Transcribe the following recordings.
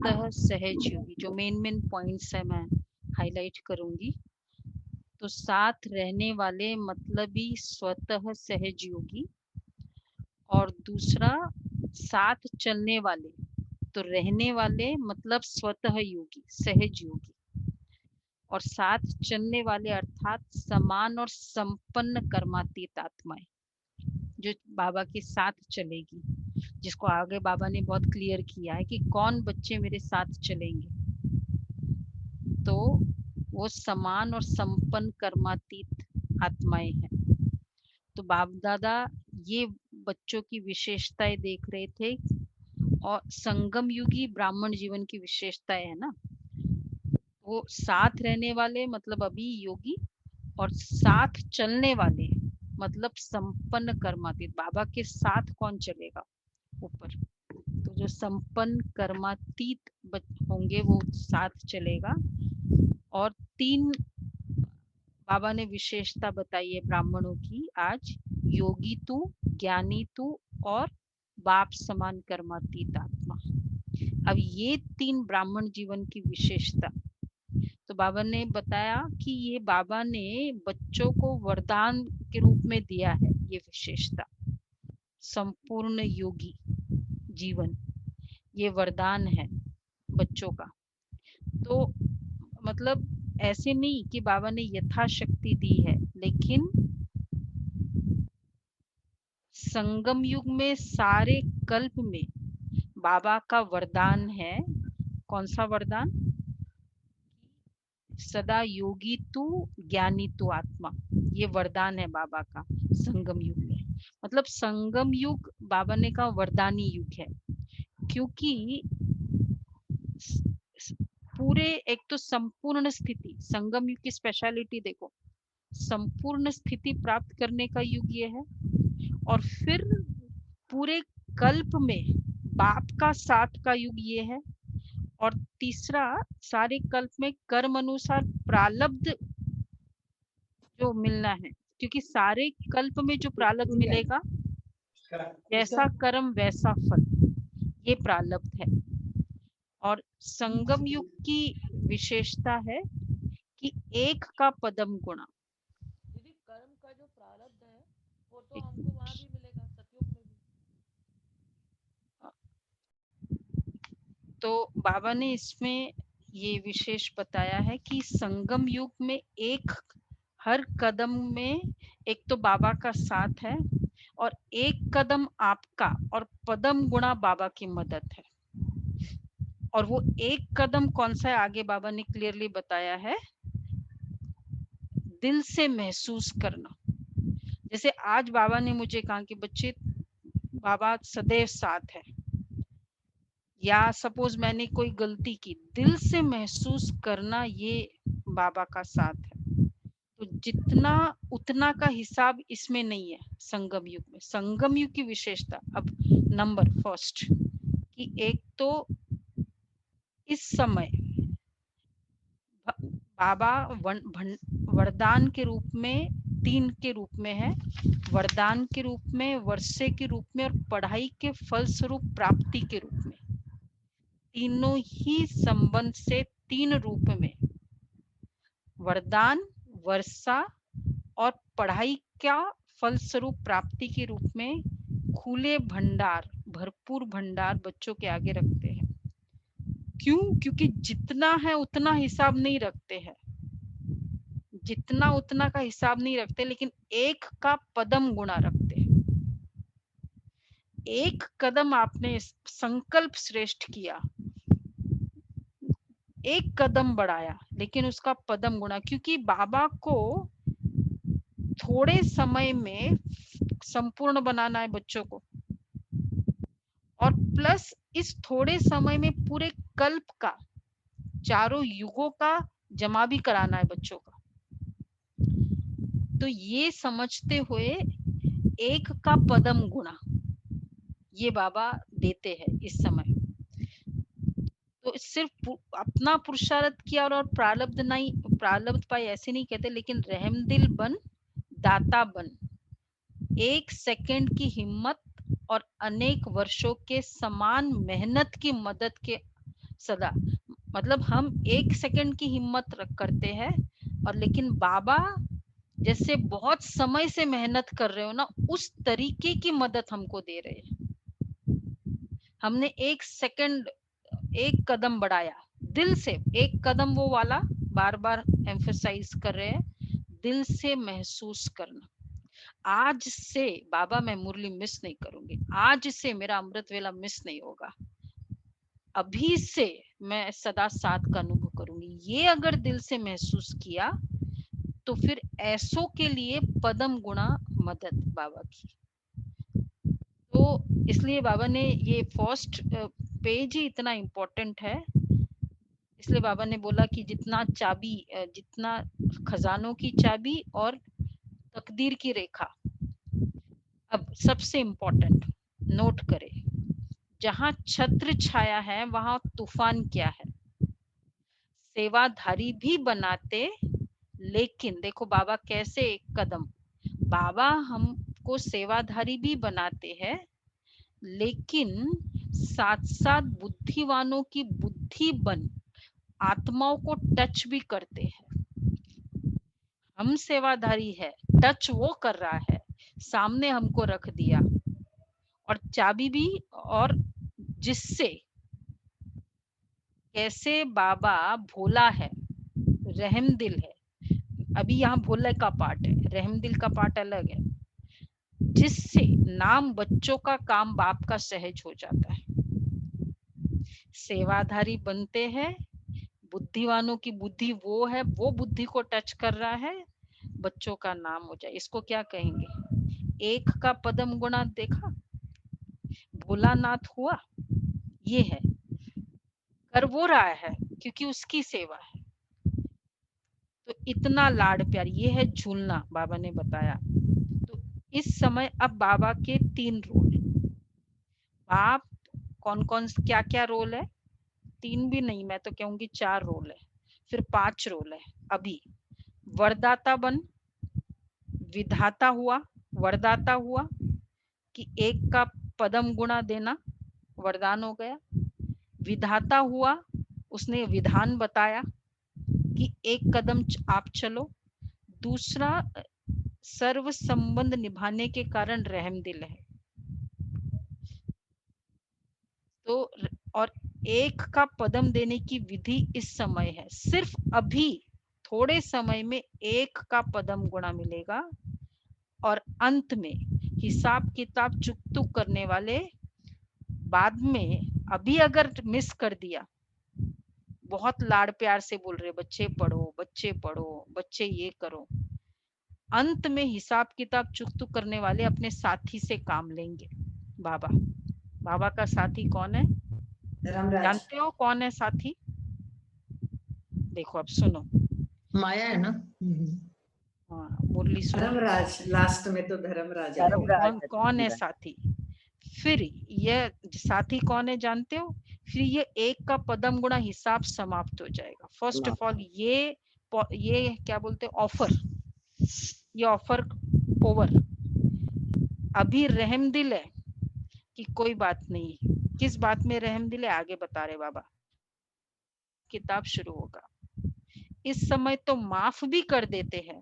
स्वतः सहज योगी, जो मेन पॉइंट्स है मैं हाईलाइट करूंगी। तो साथ रहने वाले मतलब ही स्वतः सहज योगी, और दूसरा साथ चलने वाले, तो रहने वाले मतलब स्वतः योगी सहज योगी, और साथ चलने वाले अर्थात समान और संपन्न कर्मातीत आत्माएं, जो बाबा के साथ चलेगी, जिसको आगे बाबा ने बहुत क्लियर किया है कि कौन बच्चे मेरे साथ चलेंगे। तो वो समान और संपन्न कर्मातीत आत्माएं हैं। तो बाप दादा ये बच्चों की विशेषताएं देख रहे थे, और संगम युगी ब्राह्मण जीवन की विशेषताएं है ना, वो साथ रहने वाले मतलब अभी योगी, और साथ चलने वाले मतलब संपन्न कर्मातीत। बाबा के साथ कौन चलेगा ऊपर, तो जो संपन्न कर्मातीत होंगे वो साथ चलेगा। और 3 बाबा ने विशेषता बताई है ब्राह्मणों की आज, योगी तू, ज्ञानी तू, और बाप समान कर्मातीत आत्मा। अब ये 3 ब्राह्मण जीवन की विशेषता, तो बाबा ने बताया कि ये बाबा ने बच्चों को वरदान के रूप में दिया है ये विशेषता। संपूर्ण योगी जीवन ये वरदान है बच्चों का। तो मतलब ऐसे नहीं कि बाबा ने यथाशक्ति दी है, लेकिन संगम युग में सारे कल्प में बाबा का वरदान है। कौन सा वरदान? सदा योगी तू, ज्ञानी तू आत्मा, ये वरदान है बाबा का संगम युग में। मतलब संगम युग बाबा ने कहा वरदानी युग है, क्योंकि पूरे एक तो संपूर्ण स्थिति, संगम युग की स्पेशलिटी देखो, संपूर्ण स्थिति प्राप्त करने का युग ये है, और फिर पूरे कल्प में बाप का साथ का युग ये है, और तीसरा सारे कल्प में कर्म अनुसार प्रारब्ध जो मिलना है, क्योंकि सारे कल्प में जो प्रारब्ध मिलेगा, जैसा कर्म वैसा फल, ये प्रारब्ध है। और संगम युग की विशेषता है कि एक का पदम गुणा। दीदी कर्म का जो प्रारब्ध है वो तो हमको वहां भी मिलेगा, सतयुग में भी। तो बाबा ने इसमें ये विशेष बताया है कि संगम युग में एक हर कदम में एक तो बाबा का साथ है, और एक कदम आपका, और पदम गुणा बाबा की मदद है। और वो एक कदम कौन सा है आगे बाबा ने क्लियरली बताया है, दिल से महसूस करना। जैसे आज बाबा ने मुझे कहा कि बच्चे बाबा सदैव साथ है, या सपोज मैंने कोई गलती की, दिल से महसूस करना ये बाबा का साथ है। तो जितना उतना का हिसाब इसमें नहीं है संगम युग में। संगम युग की विशेषता, अब नंबर फर्स्ट कि एक तो इस समय बाबा वरदान के रूप में 3 के रूप में है, वरदान के रूप में, वर्षे के रूप में, और पढ़ाई के फलस्वरूप प्राप्ति के रूप में, तीनों ही संबंध से 3 रूप में, वरदान, वर्षा और पढ़ाई का फलस्वरूप प्राप्ति के रूप में खुले भंडार, भरपूर भंडार बच्चों के आगे रखते हैं। क्यों? क्योंकि जितना है उतना हिसाब नहीं रखते हैं, जितना उतना का हिसाब नहीं रखते, लेकिन एक का पदम गुणा रखते हैं। एक कदम आपने संकल्प श्रेष्ठ किया, एक कदम बढ़ाया, लेकिन उसका पदम गुणा, क्योंकि बाबा को थोड़े समय में संपूर्ण बनाना है बच्चों को, और प्लस इस थोड़े समय में पूरे कल्प का, चारों युगों का जमा भी कराना है बच्चों का। तो ये समझते हुए एक का पदम गुणा ये बाबा देते हैं इस समय। तो सिर्फ अपना पुरुषार्थ किया और प्रारब्ध नहीं, प्रारब्ध पाए ऐसे नहीं कहते, लेकिन रहमदिल बन, दाता बन, 1 सेकंड की हिम्मत और अनेक वर्षों के समान मेहनत की मदद के सदा, मतलब हम 1 सेकंड की हिम्मत रख करते हैं, और लेकिन बाबा जैसे बहुत समय से मेहनत कर रहे हो ना, उस तरीके की मदद हमको दे रहे हैं। हमने 1 सेकंड, 1 कदम बढ़ाया दिल से, 1 कदम वो वाला बार बार एम्फसाइज कर रहे हैं, दिल से महसूस करना। आज से बाबा मैं मुरली मिस नहीं करूंगी, आज से मेरा अमृत वेला मिस नहीं होगा, अभी से मैं सदा साथ का अनुभव करूंगी। ये अगर दिल से महसूस किया तो फिर ऐसों के लिए पदम गुणा मदद बाबा की। तो इसलिए बाबा ने ये फर्स्ट पेज ही इतना इम्पोर्टेंट है, इसलिए बाबा ने बोला कि जितना चाबी, जितना खजानों की चाबी और तकदीर की रेखा। अब सबसे इम्पोर्टेंट नोट करें, जहां छत्र छाया है वहां तूफान क्या है। सेवाधारी भी बनाते, लेकिन देखो बाबा कैसे एक कदम, बाबा हमको सेवाधारी भी बनाते हैं, लेकिन साथ साथ बुद्धिवानों की बुद्धि बन आत्माओं को टच भी करते हैं। हम सेवाधारी है, टच वो कर रहा है, सामने हमको रख दिया, और चाबी भी, और जिससे कैसे बाबा भोला है, रहम दिल है। अभी यहाँ भोले का पार्ट है, रहम दिल का पार्ट अलग है, जिससे नाम बच्चों का काम बाप का सहज हो जाता है। सेवाधारी बनते हैं, बुद्धिवानों की बुद्धि वो है, वो बुद्धि को टच कर रहा है, बच्चों का नाम हो जाए। इसको क्या कहेंगे, एक का पदम गुणा देखा, भोलानाथ हुआ, ये है, कर वो रहा है क्योंकि उसकी सेवा है। तो इतना लाड प्यार, ये है झूलना, बाबा ने बताया। तो इस समय अब बाबा के 3 रोल, बाप कौन कौन क्या क्या रोल है, 3 भी नहीं, मैं तो कहूंगी 4 रोल है, फिर 5 रोल है। अभी वरदाता बन, विधाता हुआ, वरदाता हुआ कि एक का पदम गुणा देना, वरदान हो गया। विधाता हुआ, उसने विधान बताया कि एक कदम आप चलो। दूसरा, सर्व संबंध निभाने के कारण रहम दिल है। तो और एक का पदम देने की विधि इस समय है, सिर्फ अभी थोड़े समय में एक का पदम गुणा मिलेगा, और अंत में हिसाब किताब चुक तुक करने वाले बाद में, अभी अगर मिस कर दिया, बहुत लाड़ प्यार से बोल रहे बच्चे पढ़ो, बच्चे पढ़ो, बच्चे ये करो, अंत में हिसाब किताब चुक तुक करने वाले अपने साथी से काम लेंगे। बाबा, बाबा का साथी कौन है, धर्मराज, जानते हो कौन है साथी? देखो अब सुनो, माया है ना। हाँ मुरली सुनो, धर्मराज, लास्ट में तो धर्मराज देखो आएगा। कौन है साथी। फिर ये साथी कौन है जानते हो, फिर ये एक का पदम गुणा हिसाब समाप्त हो जाएगा। फर्स्ट ऑफ ऑल ये क्या बोलते हैं, ऑफर, ये ऑफर ओवर। अभी रहम दिल है कि कोई बात नहीं, किस बात में रहम दिल है आगे बता रहे बाबा, किताब शुरू होगा। इस समय तो माफ भी कर देते हैं,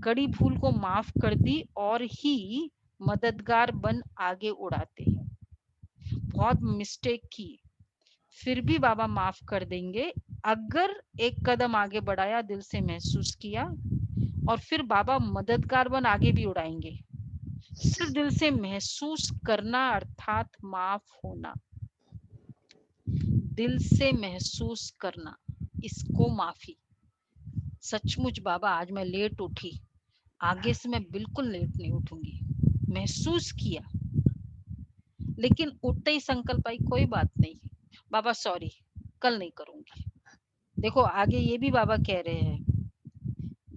कड़ी भूल को माफ कर दी और ही मददगार बन आगे उड़ाते हैं। बहुत मिस्टेक की, फिर भी बाबा माफ कर देंगे अगर एक कदम आगे बढ़ाया, दिल से महसूस किया, और फिर बाबा मददगार बन आगे भी उड़ाएंगे। सिर्फ दिल से महसूस करना अर्थात माफ होना, दिल से महसूस करना, इसको माफी। सचमुच बाबा आज मैं लेट उठी, आगे से मैं बिल्कुल लेट नहीं उठूंगी, महसूस किया, लेकिन उठते ही संकल्प आई कोई बात नहीं बाबा, सॉरी, कल नहीं करूंगी। देखो आगे ये भी बाबा कह रहे हैं,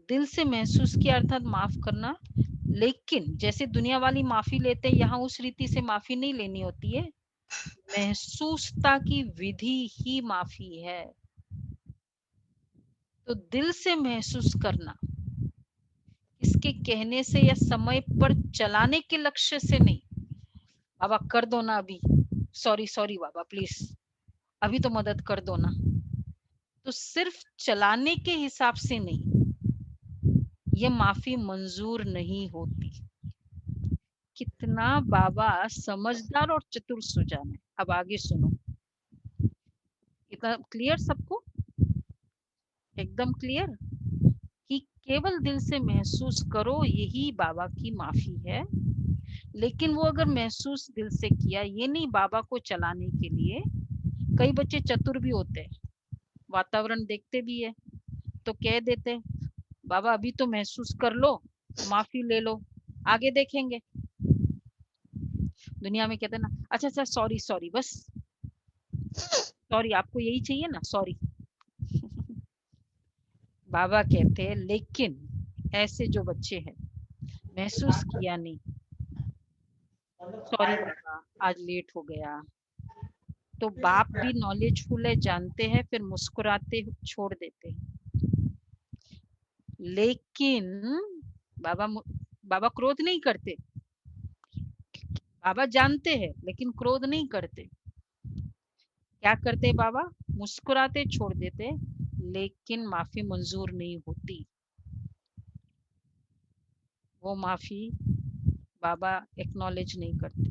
दिल से महसूस किया अर्थात माफ करना, लेकिन जैसे दुनिया वाली माफी लेते हैं, यहाँ उस रीति से माफी नहीं लेनी होती है, महसूसता की विधि ही माफी है। तो दिल से महसूस करना, इसके कहने से या समय पर चलाने के लक्ष्य से नहीं, बाबा कर दो ना अभी, सॉरी सॉरी बाबा प्लीज, अभी तो मदद कर दो ना। तो सिर्फ चलाने के हिसाब से नहीं, ये माफी मंजूर नहीं होती। कितना बाबा समझदार और चतुर सुजान है। अब आगे सुनो। इतना क्लियर सबको? एकदम क्लियर कि केवल दिल से महसूस करो, यही बाबा की माफी है। लेकिन वो अगर महसूस दिल से किया, ये नहीं बाबा को चलाने के लिए। कई बच्चे चतुर भी होते हैं, वातावरण देखते भी है, तो कह देते बाबा अभी तो महसूस कर लो, माफी ले लो, आगे देखेंगे। दुनिया में कहते हैं ना, अच्छा अच्छा सॉरी सॉरी, बस सॉरी, आपको यही चाहिए ना, सॉरी। बाबा कहते हैं लेकिन ऐसे जो बच्चे हैं, महसूस किया नहीं, सॉरी बाबा आज लेट हो गया, तो बाप भी नॉलेजफुल है, जानते हैं, फिर मुस्कुराते छोड़ देते हैं। लेकिन बाबा बाबा क्रोध नहीं करते, बाबा जानते हैं लेकिन क्रोध नहीं करते। क्या करते बाबा? मुस्कुराते छोड़ देते, लेकिन माफी मंजूर नहीं होती। वो माफी बाबा एक्नॉलेज नहीं करते।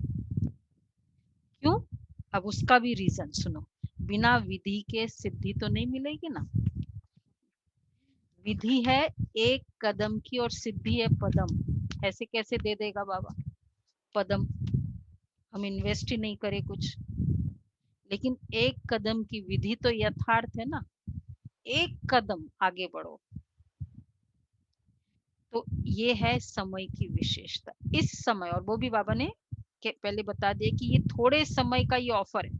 क्यों? अब उसका भी रीजन सुनो। बिना विधि के सिद्धि तो नहीं मिलेगी ना। विधि है एक कदम की और सिद्धि है पदम। ऐसे कैसे दे देगा बाबा पदम? हम इन्वेस्ट ही नहीं करे कुछ। लेकिन एक कदम की विधि तो यथार्थ है ना, एक कदम आगे बढ़ो। तो ये है समय की विशेषता। इस समय, और वो भी बाबा ने पहले बता दिया कि ये थोड़े समय का ये ऑफर है,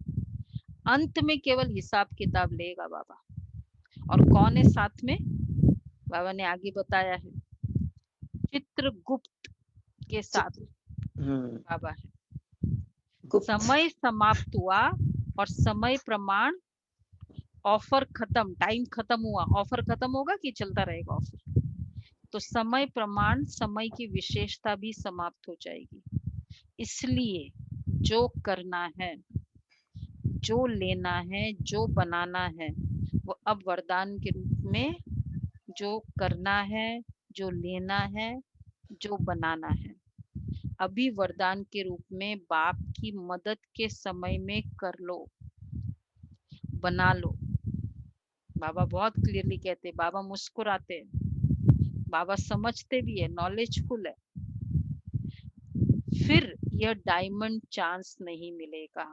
अंत में केवल हिसाब किताब लेगा बाबा। और कौन है साथ में? बाबा ने आगे बताया है, चित्रगुप्त के साथ बाबा है। समय समाप्त हुआ और समय प्रमाण, ऑफर खत्म, टाइम खत्म हुआ, ऑफर खत्म होगा कि चलता रहेगा ऑफर? तो समय प्रमाण, समय की विशेषता भी समाप्त हो जाएगी। इसलिए जो करना है, जो लेना है, जो बनाना है, वो अब वरदान के रूप में जो करना है, जो लेना है, जो बनाना है, अभी वरदान के रूप में बाप की मदद के समय में कर लो, बना लो। बाबा बहुत क्लियरली कहते, बाबा मुस्कुराते हैं, बाबा समझते भी है, नॉलेजफुल है। फिर यह डायमंड चांस नहीं मिलेगा।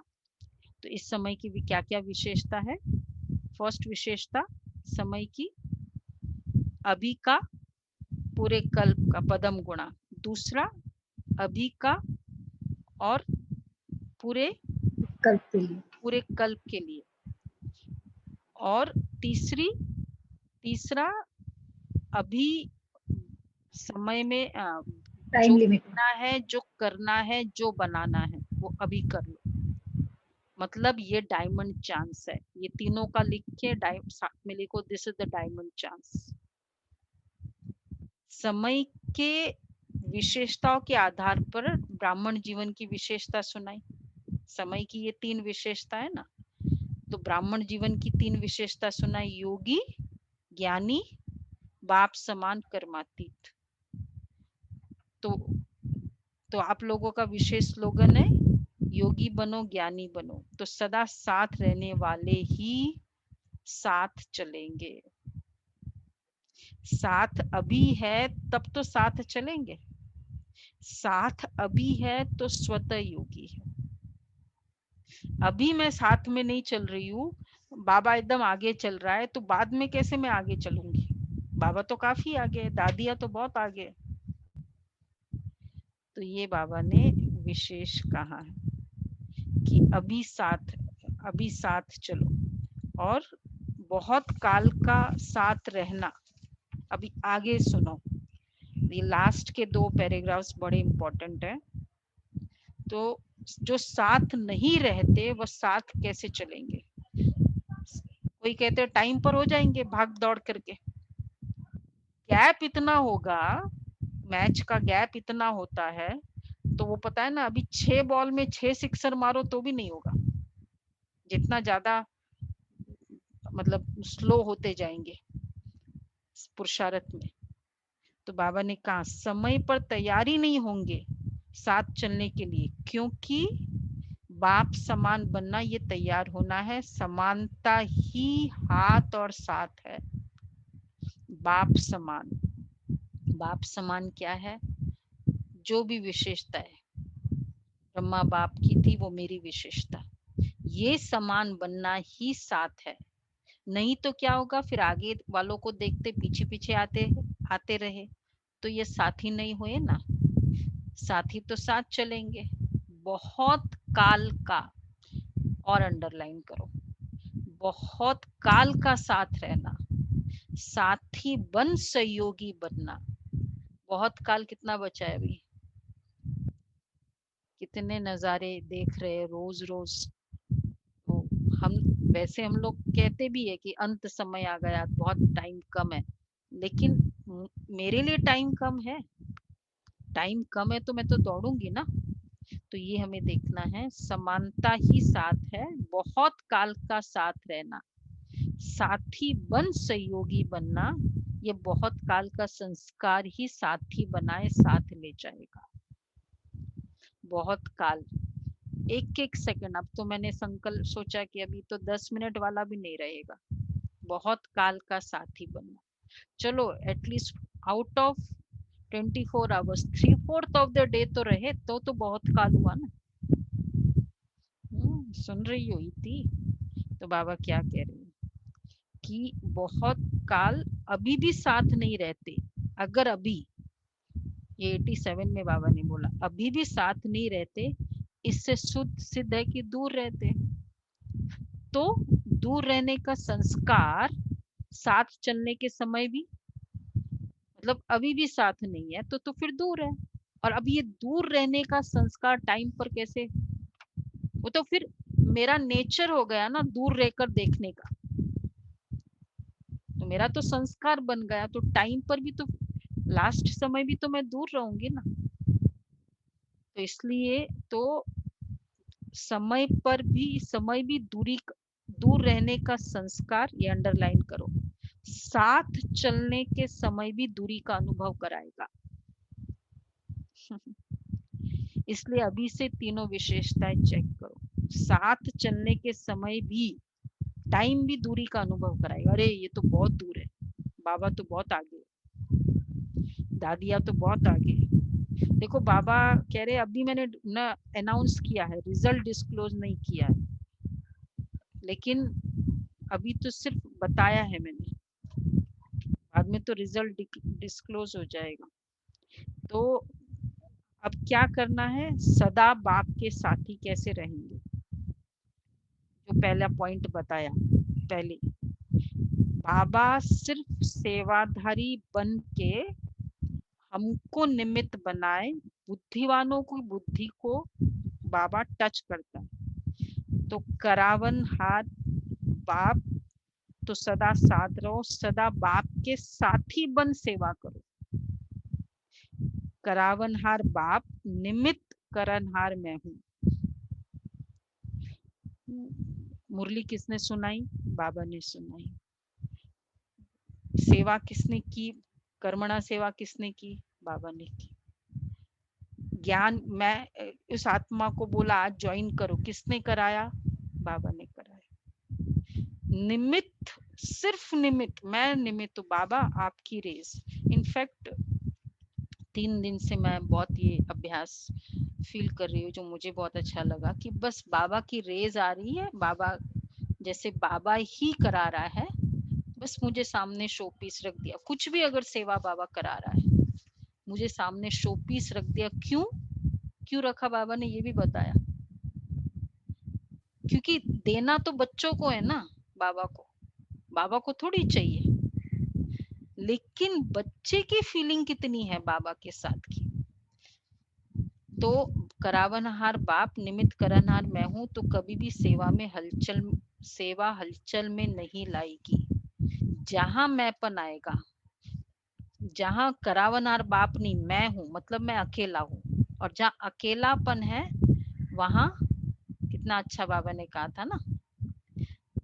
तो इस समय की भी क्या क्या विशेषता है? फर्स्ट विशेषता समय की, अभी का पूरे कल्प का पदम गुणा। दूसरा अभी का और पूरे कल्प के लिए। और तीसरा अभी समय में जो लेना है, जो करना है, जो बनाना है, वो अभी कर लो। मतलब ये डायमंड चांस है। ये तीनों का लिख के साथ में लिखो, this is the diamond chance. समय के विशेषताओं के आधार पर ब्राह्मण जीवन की विशेषता सुनाई। समय की ये 3 विशेषता है ना, तो ब्राह्मण जीवन की 3 विशेषता सुनाई, योगी, ज्ञानी, बाप समान, कर्मातीत। तो आप लोगों का विशेष स्लोगन है, योगी बनो, ज्ञानी बनो, तो सदा साथ रहने वाले ही साथ चलेंगे। साथ अभी है तब तो साथ चलेंगे, साथ अभी है तो स्वतः योगी है। अभी मैं साथ में नहीं चल रही हूँ, बाबा एकदम आगे चल रहा है, तो बाद में कैसे मैं आगे चलूंगी? बाबा तो काफी आगे है, दादिया तो बहुत आगे है। तो ये बाबा ने विशेष कहा है कि अभी साथ चलो, और बहुत काल का साथ रहना। अभी आगे सुनो, ये लास्ट के 2 पैराग्राफ्स बड़े इंपॉर्टेंट है। तो जो साथ नहीं रहते वो साथ कैसे चलेंगे? कोई कहते हैं टाइम पर हो जाएंगे भाग दौड़ करके, गैप इतना होगा, मैच का गैप इतना होता है, तो वो पता है ना, अभी 6 बॉल में 6 सिक्सर मारो तो भी नहीं होगा। जितना ज्यादा मतलब स्लो होते जाएंगे पुरुषार्थ में। तो बाबा ने कहा समय पर तैयारी नहीं होंगे साथ चलने के लिए, क्योंकि बाप समान बनना ये तैयार होना है। समानता ही हाथ और साथ है। बाप समान, बाप समान क्या है? जो भी विशेषता है ब्रह्मा बाप की थी वो मेरी विशेषता, ये समान बनना ही साथ है। नहीं तो क्या होगा, फिर आगे वालों को देखते पीछे पीछे आते रहे तो ये साथी नहीं हुए ना। साथी तो साथ चलेंगे बहुत काल का, और अंडरलाइन करो, बहुत काल का साथ रहना, साथी बन सहयोगी बनना। बहुत काल कितना बचा है अभी? कितने नजारे देख रहे हैं रोज रोज। तो हम वैसे हम लोग कहते भी है कि अंत समय आ गया, बहुत टाइम कम है, लेकिन मेरे लिए टाइम कम है। टाइम कम है तो मैं तो दौड़ूंगी ना। तो ये हमें देखना है, समानता ही साथ है, बहुत काल का साथ रहना, साथी बन सहयोगी बनना, ये बहुत काल का संस्कार ही साथी बनाए साथ ले जाएगा। बहुत काल, एक एक सेकंड। अब तो मैंने संकल्प सोचा कि अभी तो 10 मिनट वाला भी नहीं रहेगा, बहुत काल का साथी बनना। चलो at least out of 24 hours 3/4 of the day तो रहे तो बहुत काल हुआ ना। सुन रही हो इति? तो बाबा क्या कह रहे हैं कि बहुत काल अभी भी साथ नहीं रहते। अगर अभी, ये 87 में बाबा ने बोला, अभी भी साथ नहीं रहते, इससे सिद्ध है कि दूर रहते। तो दूर रहने का संस्कार साथ चलने के समय भी, मतलब अभी भी साथ नहीं है तो फिर दूर है। और अब ये दूर रहने का संस्कार टाइम पर कैसे? वो तो फिर मेरा नेचर हो गया ना दूर रहकर देखने का, तो मेरा तो संस्कार बन गया। तो टाइम पर भी तो, लास्ट समय भी तो मैं दूर रहूंगी ना। तो इसलिए तो समय पर भी, समय भी दूर रहने का संस्कार, ये अंडरलाइन करो, साथ चलने के समय भी दूरी का अनुभव कराएगा। इसलिए अभी से तीनों विशेषताएं चेक करो। साथ चलने के समय भी, टाइम भी दूरी का अनुभव कराएगा। अरे ये तो बहुत दूर है, बाबा तो बहुत आगे, दादिया तो बहुत आगे। देखो बाबा कह रहे अभी मैंने ना अनाउंस किया है, रिजल्ट डिस्क्लोज नहीं किया है, लेकिन अभी तो सिर्फ बताया है मैंने, बाद में तो रिजल्ट डिस्क्लोज हो जाएगा। तो अब क्या करना है, सदा बाप के साथी कैसे रहेंगे, जो पहला पॉइंट बताया पहले। बाबा सिर्फ सेवाधारी बन के हमको निमित्त बनाए, बुद्धिवानों की बुद्धि को बाबा टच करता है। तो करावन हाथ बाप, तो सदा साथ रहो, सदा बाप के साथी बन सेवा करो। करावनहार बाप, निमित्त करनहार मैं हूँ। मुरली किसने सुनाई? बाबा ने सुनाई। सेवा किसने की? कर्मणा सेवा किसने की? बाबा ने की। ज्ञान, मैं उस आत्मा को बोला आज ज्वाइन करो, किसने कराया? बाबा ने कराया। निमित्त, सिर्फ निमित्त, मैं निमित्त हूँ बाबा आपकी रेस। इनफैक्ट 3 दिन से मैं बहुत ये अभ्यास फील कर रही हूँ, जो मुझे बहुत अच्छा लगा कि बस बाबा की रेज आ रही है, बाबा जैसे बाबा ही करा रहा है, बस मुझे सामने शो पीस रख दिया। कुछ भी अगर सेवा बाबा करा रहा है, मुझे सामने शो पीस रख दिया। क्यों रखा बाबा ने, ये भी बताया। क्योंकि देना तो बच्चों को है ना, बाबा को थोड़ी चाहिए, लेकिन बच्चे की फीलिंग कितनी है बाबा के साथ की। तो करावनहार बाप, निमित्त करनहार मैं हूं, तो कभी भी सेवा हलचल में नहीं लाएगी। जहां मैंपन आएगा, जहां करावनहार बाप नहीं, मैं हूं, मतलब मैं अकेला हूं, और जहां अकेलापन है वहां, कितना अच्छा बाबा ने कहा था ना,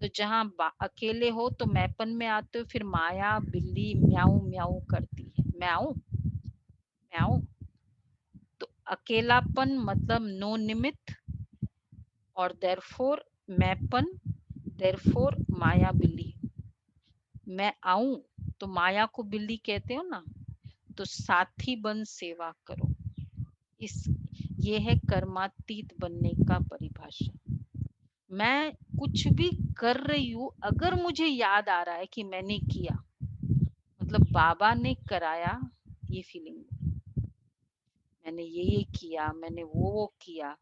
तो जहाँ अकेले हो तो मैपन में आते हो, फिर माया बिल्ली म्याऊ म्याऊ करती है, म्याऊ म्याऊ। तो अकेलापन मतलब नो निमित्त, और देयरफॉर मैपन, देयरफॉर माया बिल्ली। मैं आऊं तो माया को बिल्ली कहते हो ना, तो साथी बन सेवा करो। इस ये है कर्मातीत बनने का परिभाषा। मैं कुछ भी कर रही हूँ, अगर मुझे याद आ रहा है कि मैंने किया, मतलब बाबा ने कराया, ये फीलिंग, मैंने ये किया, मैंने वो किया,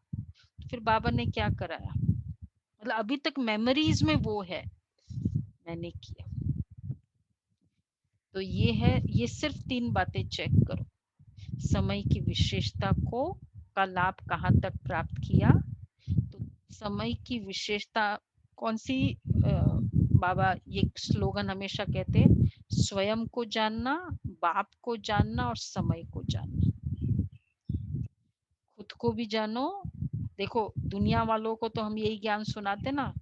फिर बाबा ने क्या कराया, मतलब अभी तक मेमोरीज में वो है, मैंने किया। तो ये है, ये सिर्फ 3 बातें चेक करो। समय की विशेषता को का लाभ कहाँ तक प्राप्त किया। तो समय की विशेषता कौन सी, बाबा ये स्लोगन हमेशा कहते हैं, स्वयं को जानना, बाप को जानना और समय को जानना। खुद को भी जानो। देखो दुनिया वालों को तो हम यही ज्ञान सुनाते ना,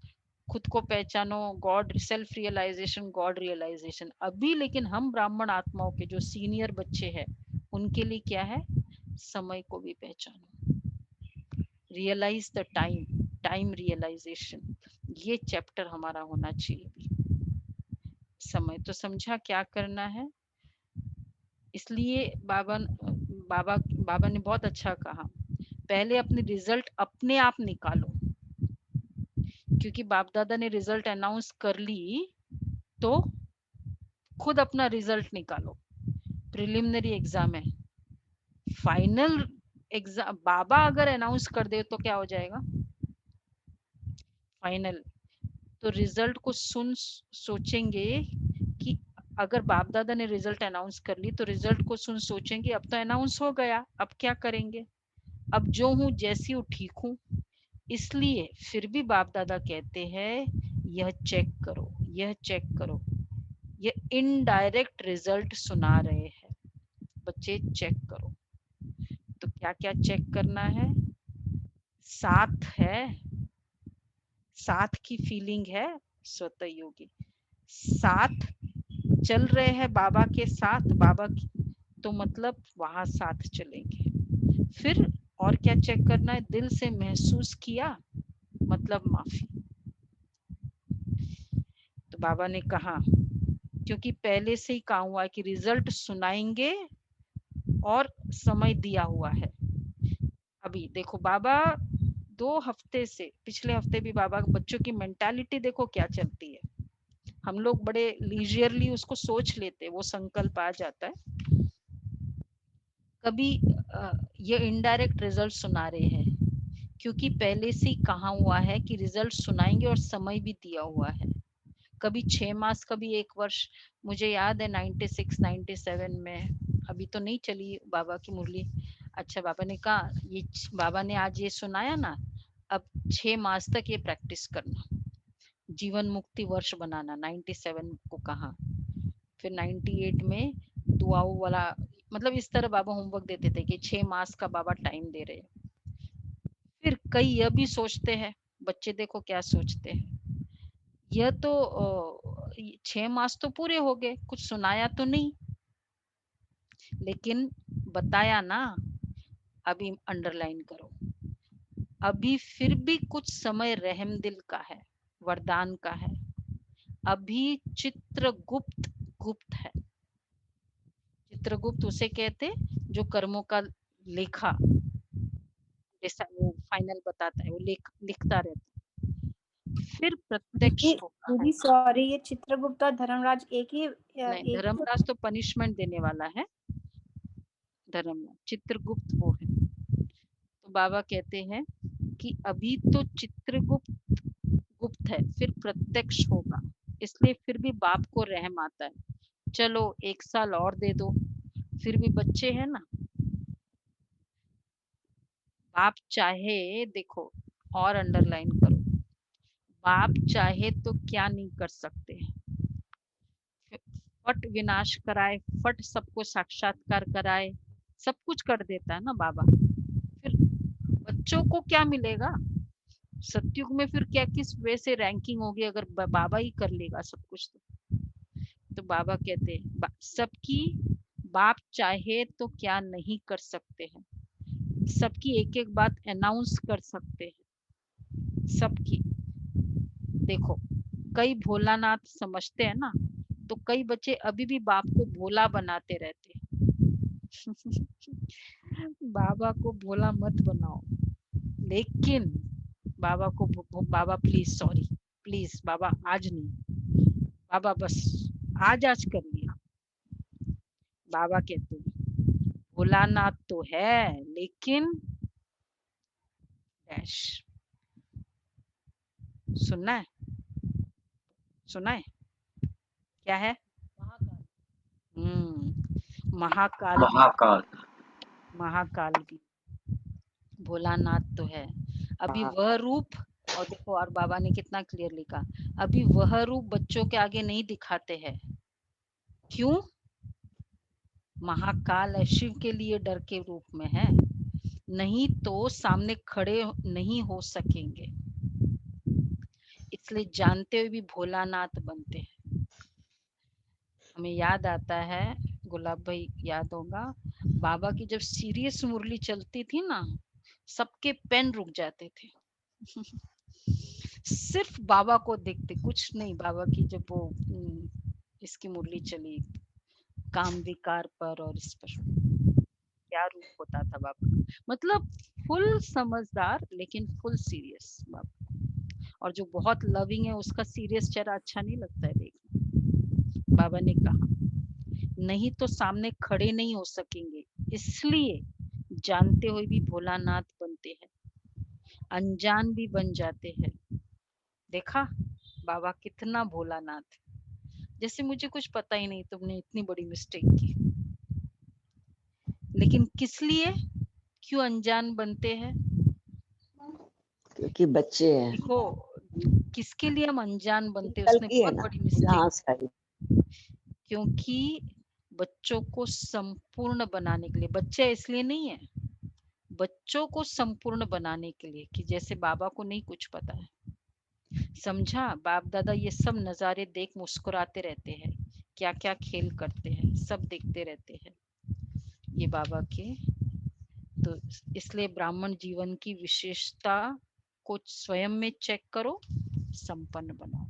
खुद को पहचानो, God, self realisation, God realisation. अभी लेकिन हम ब्राह्मण आत्माओं के जो सीनियर बच्चे हैं, उनके लिए क्या है, समय को भी पहचानो, realise the time, time realisation. ये चैप्टर हमारा होना चाहिए। समय तो समझा क्या करना है। इसलिए बाबा बाबा बाबा ने बहुत अच्छा कहा, पहले अपने रिजल्ट अपने आप निकालो, क्योंकि बाप दादा ने रिजल्ट अनाउंस कर ली तो खुद अपना रिजल्ट निकालो। प्रिलिमिनरी एग्जाम है, फाइनल एग्जाम बाबा अगर अनाउंस कर दे तो क्या हो जाएगा, फाइनल। तो रिजल्ट को सुन सोचेंगे कि अगर बाप दादा ने रिजल्ट अनाउंस कर ली तो रिजल्ट को सुन सोचेंगे अब तो अनाउंस हो गया, अब क्या करेंगे, अब जो हूं जैसी हूं ठीक हूं। इसलिए फिर भी बाप दादा कहते हैं यह चेक करो, यह चेक करो। ये इनडायरेक्ट रिजल्ट सुना रहे हैं, बच्चे चेक करो। तो क्या क्या चेक करना है, साथ है, साथ की फीलिंग है, स्वतः योगी साथ चल रहे हैं बाबा के साथ, बाबा की, तो मतलब वहां साथ चलेंगे। फिर और क्या चेक करना है, दिल से महसूस किया, मतलब माफी। तो बाबा ने कहा, क्योंकि पहले से ही कहा हुआ है कि रिजल्ट सुनाएंगे और समय दिया हुआ है। अभी देखो बाबा 2 हफ्ते से, पिछले हफ्ते भी बाबा बच्चों की मेंटालिटी देखो क्या चलती है। हम लोग बड़े लीजियरली उसको सोच लेते, वो संकल्प आ जाता है। कभी ये इनडायरेक्ट रिजल्ट सुना रहे हैं, क्योंकि पहले से ही कहा हुआ है कि रिजल्ट सुनाएंगे और समय भी दिया हुआ है। कभी 6 मास, कभी 1 वर्ष। मुझे याद है 96 97 में, अभी तो नहीं चली बाबा की मुरली। अच्छा बाबा ने कहा, ये बाबा ने आज ये सुनाया ना, अब 6 मास तक ये प्रैक्टिस करना, जीवन मुक्ति वर्ष बनाना, 97 को कहा। फिर 98 में दुआओं वाला, मतलब इस तरह बाबा होमवर्क देते थे कि 6 मास का बाबा टाइम दे रहे हैं। फिर कई यह भी सोचते हैं, बच्चे देखो क्या सोचते हैं, यह तो 6 मास तो पूरे हो गए, कुछ सुनाया तो नहीं, लेकिन बताया ना। अभी अंडरलाइन करो, अभी फिर भी कुछ समय रहम दिल का है, वरदान का है। अभी चित्रगुप्त गुप्त है। चित्रगुप्त उसे कहते जो कर्मों का लेखा, जैसा वो फाइनल बताता है, वो लिखता रहता है। फिर प्रत्यक्ष दीदी होता है। दीदी सॉरी, ये चित्रगुप्त और धर्मराज एक ही नहीं, एक ही धर्मराज तो पनिशमेंट देने वाला है, धर्मराज, चित्रगुप्त वो है। तो बाबा कहते हैं कि अभी तो चित्रगुप्त गुप्त है, फिर प्रत्यक्ष होगा, इसलिए फिर भी बाप को रहम आता है। चलो 1 साल और दे दो, फिर भी बच्चे हैं ना। बाप चाहे, देखो और अंडरलाइन करो, बाप चाहे तो क्या नहीं कर सकते, फट विनाश कराए, फट सबको साक्षात्कार कराए, सब कुछ कर देता है ना बाबा। फिर बच्चों को क्या मिलेगा, सतयुग में फिर क्या किस वे से रैंकिंग होगी अगर बाबा ही कर लेगा सब कुछ तो बाबा कहते हैं सबकी बाप चाहे तो क्या नहीं कर सकते हैं, सबकी एक एक बात अनाउंस कर सकते हैं सबकी। देखो कई भोलानाथ समझते हैं ना, तो कई बच्चे अभी भी बाप को भोला बनाते रहते हैं। बाबा को भोला मत बनाओ, लेकिन बाबा को बाबा प्लीज सॉरी प्लीज बाबा आज नहीं, बाबा बस आज कर लिया। बाबा कहते हैं भोलानाथ तो है लेकिन डैश। सुनना है, सुना है क्या है? महाकाल। महाकाल भी, महाकाल। महाकाल भी भोलानाथ तो है। अभी वह रूप, और देखो और बाबा ने कितना क्लियर लिखा, अभी वह रूप बच्चों के आगे नहीं दिखाते हैं। क्यों? महाकाल है, शिव के लिए डर के रूप में है, नहीं तो सामने खड़े नहीं हो सकेंगे, इसलिए जानते हुए भी भोलानाथ बनते हैं। हमें याद आता है, गुलाब भाई याद होगा, बाबा की जब सीरियस मुरली चलती थी ना, सबके पेन रुक जाते थे। सिर्फ बाबा को देखते, कुछ नहीं। बाबा की जब वो इसकी मुरली चली काम विकार पर और इस पर, क्या रूप होता था बाबा, मतलब फुल समझदार लेकिन फुल सीरियस बाबा। और जो बहुत लविंग है उसका सीरियस चेहरा अच्छा नहीं लगता है देखना। बाबा ने कहा नहीं तो सामने खड़े नहीं हो सकेंगे, इसलिए जानते हुए भी भोलानाथ बनते हैं, अनजान भी बन जाते हैं। देखा बाबा कितना भोलानाथ, जैसे मुझे कुछ पता ही नहीं, तुमने इतनी बड़ी मिस्टेक की। लेकिन किस लिए, क्यों अनजान बनते हैं? क्योंकि बच्चे हैं। देखो किसके लिए हम अनजान बनते हैं, कल उसने की है बहुत ना, बड़ी यहाँ मिस्टेक, सारी क्योंकि बच्चों को संपूर्ण बनाने के लिए, बच्चे इसलिए नहीं है, बच्चों को संपूर्ण बनाने के लिए, कि जैसे बाबा को नहीं कुछ पता है, समझा? बाप दादा ये सब नजारे देख मुस्कुराते रहते हैं, क्या क्या खेल करते हैं सब देखते रहते हैं ये बाबा के। तो इसलिए ब्राह्मण जीवन की विशेषता को स्वयं में चेक करो, संपन्न बनाओ।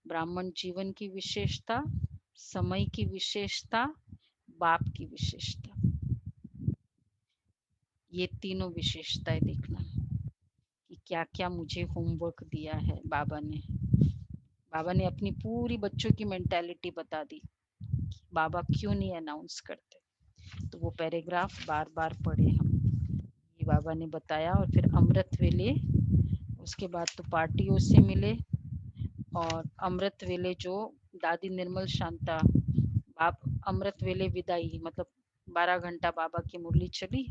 ब्राह्मण जीवन की विशेषता, समय की विशेषता, बाप की विशेषता, ये तीनों विशेषताएं देखना कि क्या क्या मुझे होमवर्क दिया है बाबा ने। बाबा ने अपनी पूरी बच्चों की मेंटालिटी बता दी, बाबा क्यों नहीं अनाउंस करते। तो वो पैराग्राफ बार बार पढ़े हम, ये बाबा ने बताया। और फिर अमृत वेले, उसके बाद तो पार्टियों से मिले, और अमृत वेले जो दादी निर्मल शांता, बाप अमृत वेले विदाई, मतलब 12 घंटा बाबा की मुरली चली,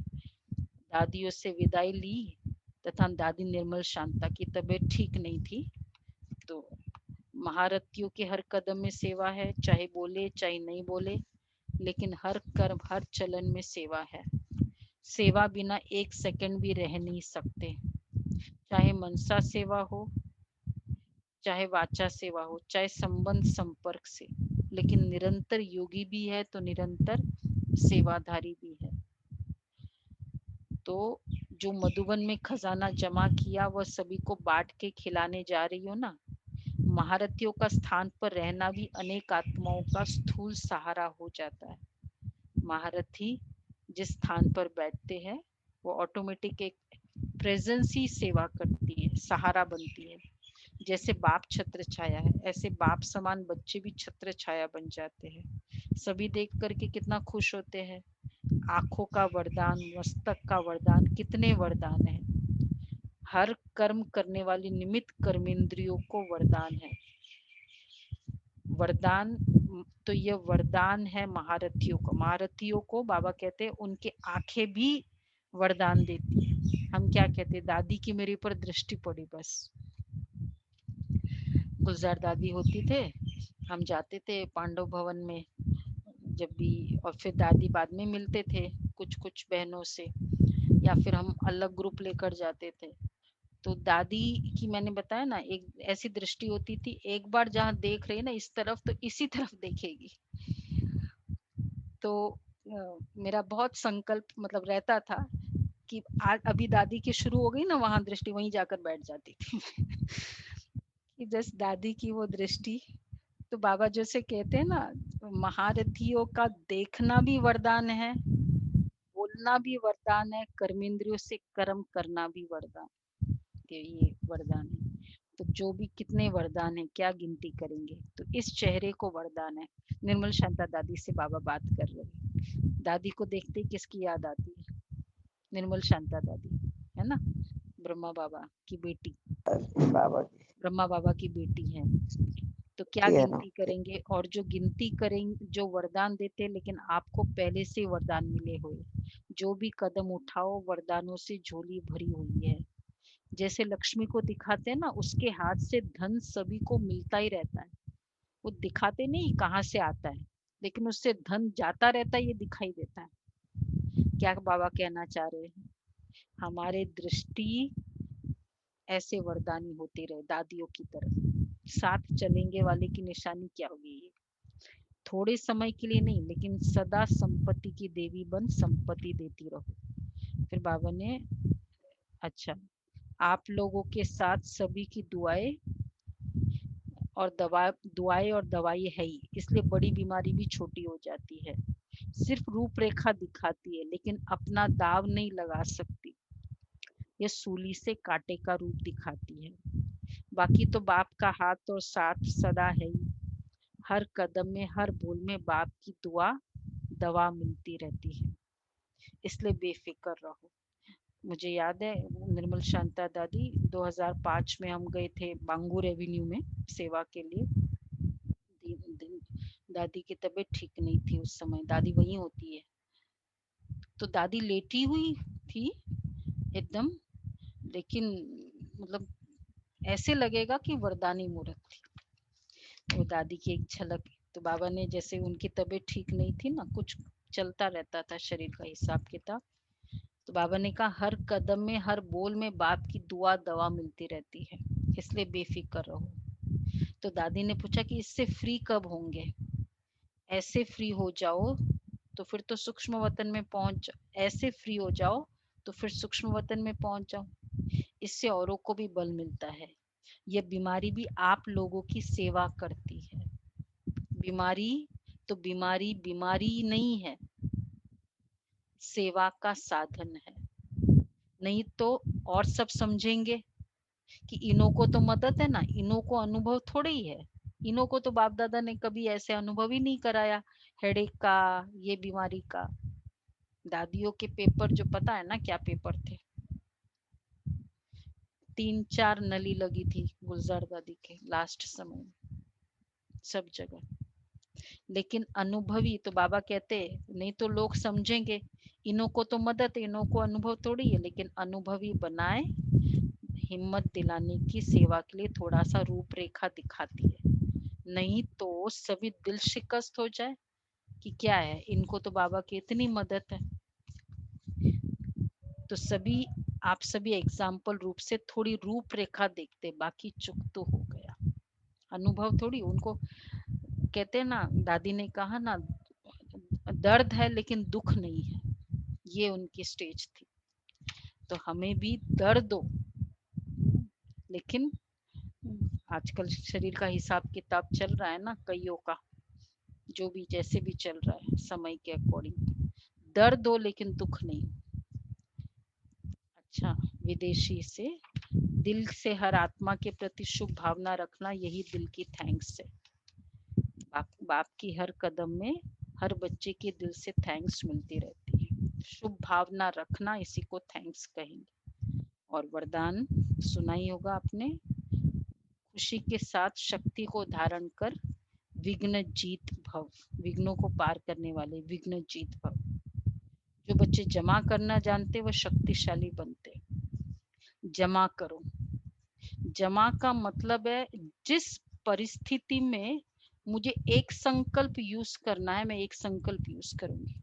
दादियों से विदाई ली, तथा दादी निर्मल शांता की तबीयत ठीक नहीं थी। तो महारथियों के हर कदम में सेवा है, चाहे बोले चाहे नहीं बोले, लेकिन हर कर्म हर चलन में सेवा है। सेवा बिना एक सेकंड भी रह नहीं सकते, चाहे मनसा सेवा हो, चाहे वाचा सेवा हो, चाहे संबंध संपर्क से, लेकिन निरंतर योगी भी है तो निरंतर सेवाधारी भी है। तो जो मधुबन में खजाना जमा किया वह सभी को बांट के खिलाने जा रही हो ना। महारथियों का स्थान पर रहना भी अनेक आत्माओं का स्थूल सहारा हो जाता है। महारथी जिस स्थान पर बैठते हैं वो ऑटोमेटिक एक प्रेजेंस ही सेवा करती है, सहारा बनती है। जैसे बाप छत्र छाया है, ऐसे बाप समान बच्चे भी छत्र छाया बन जाते हैं। सभी देख करके कितना खुश होते हैं। आंखों का वरदान, मस्तक का वरदान, कितने वरदान है। हर कर्म करने वाली निमित्त कर्मेंद्रियों को वरदान है। वरदान तो यह वरदान है महारथियों को। महारथियों को बाबा कहते हैं उनके आंखें भी वरदान देती है। हम क्या कहते हैं, दादी की मेरे ऊपर दृष्टि पड़ी बस। गुलजार दादी होती थे, हम जाते थे पांडव भवन में जब भी, और फिर दादी बाद में मिलते थे कुछ कुछ बहनों से, या फिर हम अलग ग्रुप लेकर जाते थे। तो दादी की मैंने बताया ना, एक ऐसी दृष्टि होती थी, एक बार जहाँ देख रही है ना इस तरफ तो इसी तरफ देखेगी। तो मेरा बहुत संकल्प मतलब रहता था कि आज अभी दादी की शुरू हो गई ना वहां दृष्टि, वहीं जाकर बैठ जाती थी कि जस्ट दादी की वो दृष्टि। तो बाबा जैसे कहते हैं ना, महारथियों का देखना भी वरदान है, बोलना भी वरदान है, कर्मेंद्रियों से कर्म करना भी वरदान, ये वरदान है। तो जो भी कितने वरदान है क्या गिनती करेंगे। तो इस चेहरे को वरदान है। निर्मल शांता दादी से बाबा बात कर रहे, दादी को देखते ही किसकी याद आती है? निर्मल शांता दादी, है ना, ब्रह्मा बाबा की बेटी, बाबा ब्रह्मा बाबा की बेटी है। तो क्या की है ना गिनती करेंगे, और जो गिनती करेंगे, जो वरदान देते, लेकिन आपको पहले से वरदान मिले हुए, जो भी कदम उठाओ वरदानों से झोली भरी हुई है। जैसे लक्ष्मी को दिखाते हैं ना, उसके हाथ से धन सभी को मिलता ही रहता है, वो दिखाते नहीं कहाँ से आता है, लेकिन उससे धन जाता रहता है, ये दिखाई देता है। क्या बाबा कहना चाह रहे हैं? हमारे दृष्टि ऐसे वरदानी होते रहे दादियों की तरह। साथ चलेंगे वाले की निशानी क्या होगी? ये थोड़े समय के लिए नहीं, लेकिन सदा संपत्ति की देवी बन संपत्ति देती रहो। फिर बाबा ने, अच्छा, आप लोगों के साथ सभी की दुआएं और दुआएं और दवाई है ही, इसलिए बड़ी बीमारी भी छोटी हो जाती है। सिर्फ रूपरेखा दिखाती है, लेकिन अपना दाव नहीं लगा सकती। ये सूली से कांटे का रूप दिखाती है। बाकी तो बाप का हाथ और साथ सदा है ही। हर कदम में, हर भूल में बाप की दुआ दवा मिलती रहती है, इसलिए बेफिक्र रहो। मुझे याद है निर्मल शांता दादी 2005 में हम गए थे बांगूर एवेन्यू में सेवा के लिए। दादी की तबीयत ठीक नहीं थी उस समय, दादी वहीं होती है। तो दादी लेटी हुई थी एकदम, लेकिन मतलब ऐसे लगेगा कि वरदानी मूर्त थी। वो दादी की एक झलक। तो बाबा ने, जैसे उनकी तबीयत ठीक नहीं थी ना, कुछ चलता रहता था शरीर का हिसाब किताब, तो बाबा ने कहा हर कदम में, हर बोल में बाप की दुआ दवा मिलती रहती है, इसलिए बेफिक्र रहो। तो दादी ने पूछा कि इससे फ्री कब होंगे? ऐसे फ्री हो जाओ तो फिर तो सूक्ष्म वतन में पहुंच, ऐसे फ्री हो जाओ तो फिर सूक्ष्म वतन में पहुंच जाओ। इससे औरों को भी बल मिलता है। यह बीमारी भी आप लोगों की सेवा करती है। बीमारी तो बीमारी बीमारी नहीं है, सेवा का साधन है। नहीं तो और सब समझेंगे कि इन्हों को तो मदद है ना, इन्हों को अनुभव थोड़े ही है। इन्हों को तो बाप दादा ने कभी ऐसे अनुभव ही नहीं कराया, हेडेक का, ये बीमारी का। दादियों के पेपर जो पता है ना क्या पेपर थे, 3-4 नली लगी थी गुलजार दादी के लास्ट समय में, सब जगह। लेकिन अनुभवी तो बाबा कहते नहीं तो लोग समझेंगे इन्हों को तो मदद है, इन्हों को अनुभव थोड़ी है, लेकिन अनुभवी बनाए, हिम्मत दिलाने की सेवा के लिए थोड़ा सा रूपरेखा दिखाती है। नहीं तो सभी दिल शिकस्त हो जाए कि क्या है, इनको तो बाबा की इतनी मदद है। तो सभी, आप सभी एग्जाम्पल रूप से थोड़ी रूपरेखा देखते, बाकी चुक तो हो गया। अनुभव थोड़ी उनको, कहते हैं ना, दादी ने कहा ना, दर्द है लेकिन दुख नहीं है, ये उनकी स्टेज थी। तो हमें भी दर्द दो, लेकिन आजकल शरीर का हिसाब किताब चल रहा है ना कईयों का, जो भी जैसे भी चल रहा है समय के अकॉर्डिंग, दर्द हो लेकिन दुख नहीं। अच्छा, विदेशी से दिल से हर आत्मा के प्रति शुभ भावना रखना, यही दिल की थैंक्स है। बाप की हर कदम में हर बच्चे के दिल से थैंक्स मिलती रहती है। शुभ भावना रखना, इसी को थैंक्स कहेंगे। और वरदान सुना ही होगा आपने, खुशी के साथ शक्ति को धारण कर विघ्न जीत भव, विघ्नों को पार करने वाले विघ्न जीत भव। जो बच्चे जमा करना जानते वो शक्तिशाली बनते। जमा करो, जमा का मतलब है जिस परिस्थिति में मुझे एक संकल्प यूज करना है, मैं एक संकल्प यूज करूंगी,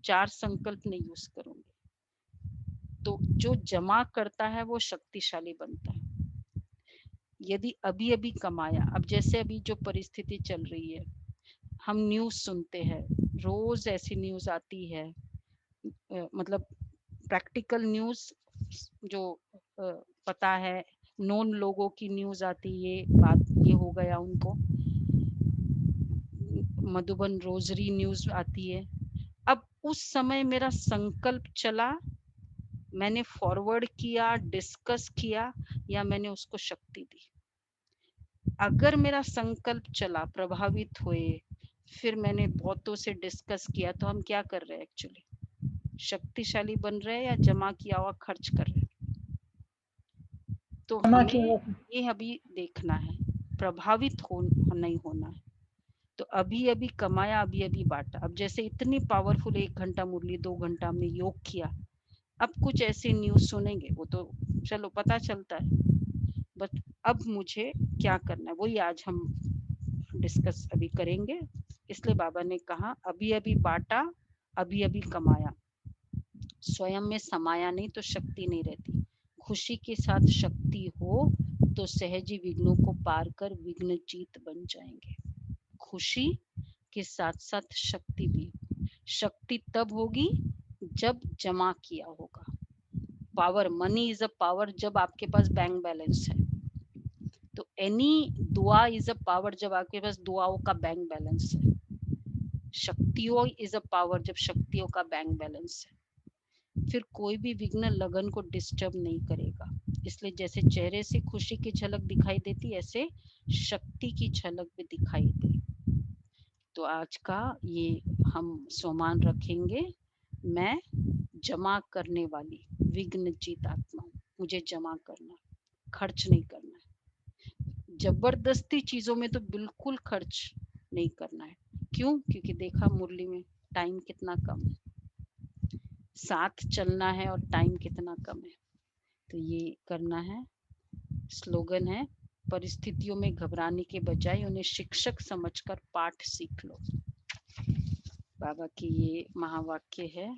4 संकल्प नहीं यूज करूंगी। तो जो जमा करता है वो शक्तिशाली बनता है। यदि अभी अभी कमाया, अब जैसे अभी जो परिस्थिति चल रही है, हम न्यूज़ सुनते हैं, रोज ऐसी न्यूज़ आती है, मतलब प्रैक्टिकल न्यूज़ जो पता है, नॉन लोगों की न्यूज़ आती, ये बात ये हो गया उनको, मधुबन रोजरी न्यूज़ आती है। अब उस समय मेरा संकल्प चला, मैंने फॉरवर्ड किया, डिस्कस किया, या मैंने उसको शक्ति दी। अगर मेरा संकल्प चला, प्रभावित हुए, फिर मैंने बहुतों से डिस्कस किया, तो हम क्या कर रहे हैं एक्चुअली? शक्तिशाली बन रहे हैं या जमा किया हुआ खर्च कर रहे हैं? तो हमें ये अभी देखना है, प्रभावित हो नहीं होना है। तो अभी अभी कमाया, अभी अभी बांटा। अब जैसे इतनी पावरफुल 1 घंटा मुरली, 2 घंटा हमने योग किया, अब कुछ ऐसे न्यूज़ सुनेंगे, वो तो चलो पता चलता है, बट अब मुझे क्या करना है वही आज हम डिस्कस अभी करेंगे। इसलिए बाबा ने कहा अभी अभी बांटा, अभी अभी कमाया। स्वयं में समाया नहीं तो शक्ति नहीं रहती। खुशी के साथ शक्ति हो तो सहजी विघ्नों को पार कर विघ्न जीत बन जाएंगे। खुशी के साथ साथ शक्ति भी। शक्ति तब होगी जब जमा किया होगा। Power, money is a power जब आपके पास बैंक बैलेंस है। तो एनी दुआ इज अ पावर जब आपके पास दुआओं का बैंक बैलेंस है। शक्तियों इज अ पावर जब शक्तियों का बैंक बैलेंस है। फिर कोई भी विघ्न लगन को डिस्टर्ब नहीं करेगा। इसलिए जैसे चेहरे से खुशी की झलक दिखाई देती, ऐसे शक्ति की झलक भी दिखाई दे। तो आज का ये हम सोमान रखेंगे, मैं जमा करने वाली विघ्न जीत आत्मा, मुझे जमा करना, खर्च नहीं करना है। जबरदस्ती चीजों में तो बिल्कुल खर्च नहीं करना है। क्यों? क्योंकि देखा मुरली में टाइम कितना कम है, साथ चलना है और टाइम कितना कम है। तो ये करना है। स्लोगन है, परिस्थितियों में घबराने के बजाय उन्हें शिक्षक समझकर पाठ सीख लो। बाबा की ये महावाक्य है।